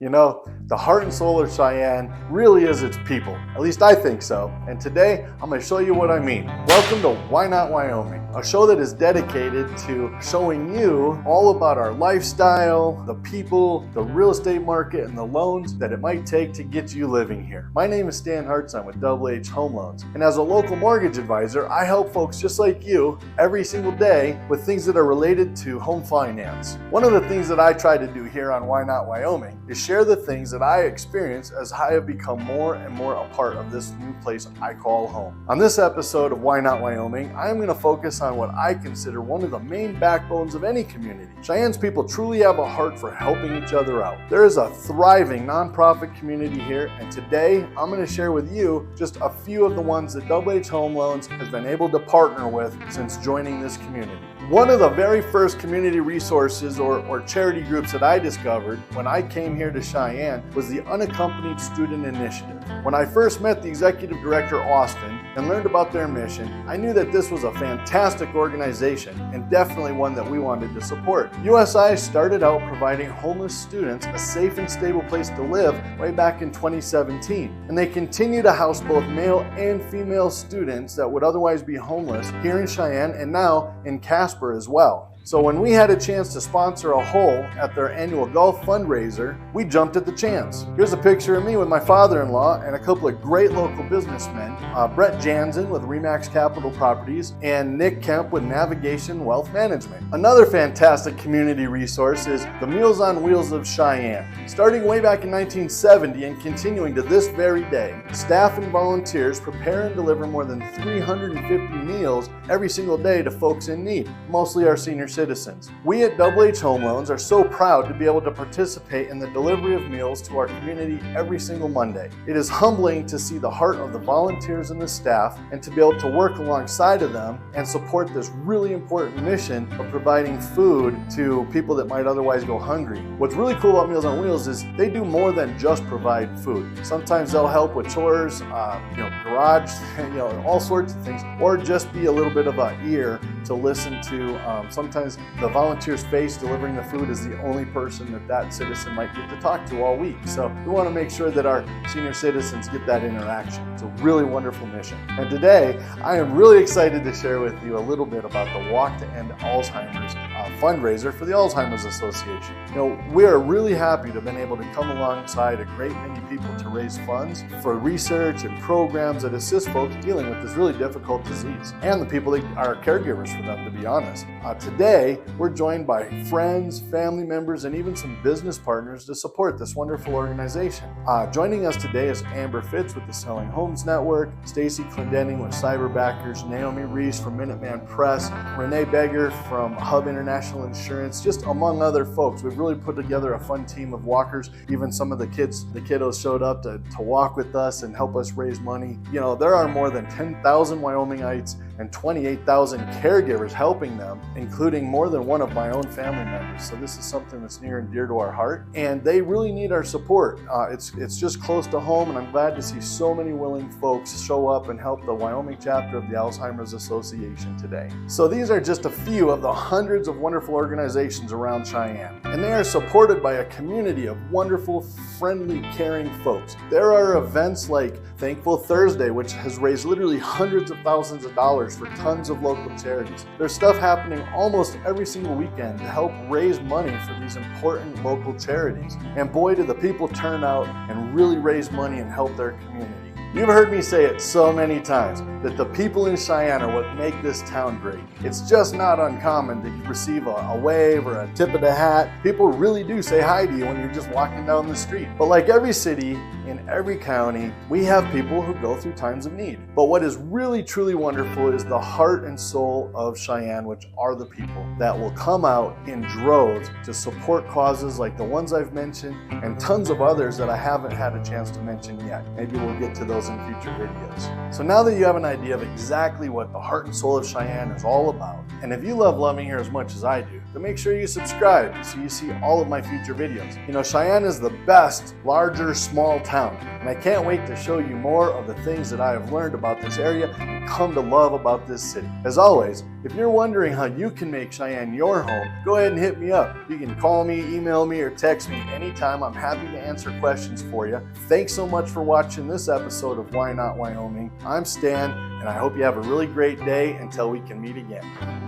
You know, the heart and soul of Cheyenne really is its people. At least I think so. And today, I'm going to show you what I mean. Welcome to Why Not Wyoming, a show that is dedicated to showing you all about our lifestyle, the people, the real estate market, and the loans that it might take to get you living here. My name is Stan Hartzheim with H Home Loans. And as a local mortgage advisor, I help folks just like you every single day with things that are related to home finance. One of the things that I try to do here on Why Not Wyoming is share the things that I experience as I have become more and more a part of this new place I call home. On this episode of Why Not Wyoming, I am going to focus on what I consider one of the main backbones of any community. Cheyenne's people truly have a heart for helping each other out. There is a thriving nonprofit community here, and today I'm going to share with you just a few of the ones that H Home Loans has been able to partner with since joining this community. One of the very first community resources or charity groups that I discovered when I came here to Cheyenne was the Unaccompanied Student Initiative. When I first met the executive director, Austin, and learned about their mission, I knew that this was a fantastic organization and definitely one that we wanted to support. USI started out providing homeless students a safe and stable place to live way back in 2017. And they continue to house both male and female students that would otherwise be homeless here in Cheyenne and now in Casper as well. So when we had a chance to sponsor a hole at their annual golf fundraiser, we jumped at the chance. Here's a picture of me with my father-in-law and a couple of great local businessmen, Brett Jansen with Remax Capital Properties and Nick Kemp with Navigation Wealth Management. Another fantastic community resource is the Meals on Wheels of Cheyenne. Starting way back in 1970 and continuing to this very day, staff and volunteers prepare and deliver more than 350 meals every single day to folks in need, mostly our senior citizens. We at H Home Loans are so proud to be able to participate in the delivery of meals to our community every single Monday. It is humbling to see the heart of the volunteers and the staff and to be able to work alongside of them and support this really important mission of providing food to people that might otherwise go hungry. What's really cool about Meals on Wheels is they do more than just provide food. Sometimes they'll help with chores, garage, all sorts of things, or just be a little bit of an ear to listen to. Sometimes the volunteer's face delivering the food is the only person that citizen might get to talk to all week. So we want to make sure that our senior citizens get that interaction. It's a really wonderful mission. And today, I am really excited to share with you a little bit about the Walk to End Alzheimer's fundraiser for the Alzheimer's Association. We are really happy to have been able to come alongside a great many people to raise funds for research and programs that assist folks dealing with this really difficult disease and the people that are caregivers for them, to be honest. Today, we're joined by friends, family members, and even some business partners to support this wonderful organization. Joining us today is Amber Fitz with the Selling Homes Network, Stacy Clendenning with Cyberbackers, Naomi Reese from Minuteman Press, Renee Beggar from Hub International Insurance, just among other folks. We've really put together a fun team of walkers. Even some of the kiddos showed up to walk with us and help us raise money. There are more than 10,000 Wyomingites and 28,000 caregivers helping them, including more than one of my own family members. So this is something that's near and dear to our heart, and they really need our support. It's just close to home, and I'm glad to see so many willing folks show up and help the Wyoming chapter of the Alzheimer's Association today. So these are just a few of the hundreds of wonderful organizations around Cheyenne, and they are supported by a community of wonderful, friendly, caring folks. There are events like Thankful Thursday, which has raised literally hundreds of thousands of dollars for tons of local charities. There's stuff happening almost every single weekend to help raise money for these important local charities. And boy, do the people turn out and really raise money and help their community. You've heard me say it so many times that the people in Cheyenne are what make this town great. It's just not uncommon to receive a wave or a tip of the hat. People really do say hi to you when you're just walking down the street. But like every city, in every county, we have people who go through times of need. But what is really truly wonderful is the heart and soul of Cheyenne, which are the people that will come out in droves to support causes like the ones I've mentioned and tons of others that I haven't had a chance to mention yet. Maybe we'll get to those in future videos. So now that you have an idea of exactly what the heart and soul of Cheyenne is all about, and if you love loving here as much as I do, then make sure you subscribe so you see all of my future videos. Cheyenne is the best larger small town. And I can't wait to show you more of the things that I have learned about this area and come to love about this city. As always, if you're wondering how you can make Cheyenne your home, go ahead and hit me up. You can call me, email me, or text me anytime. I'm happy to answer questions for you. Thanks so much for watching this episode of Why Not Wyoming. I'm Stan, and I hope you have a really great day until we can meet again.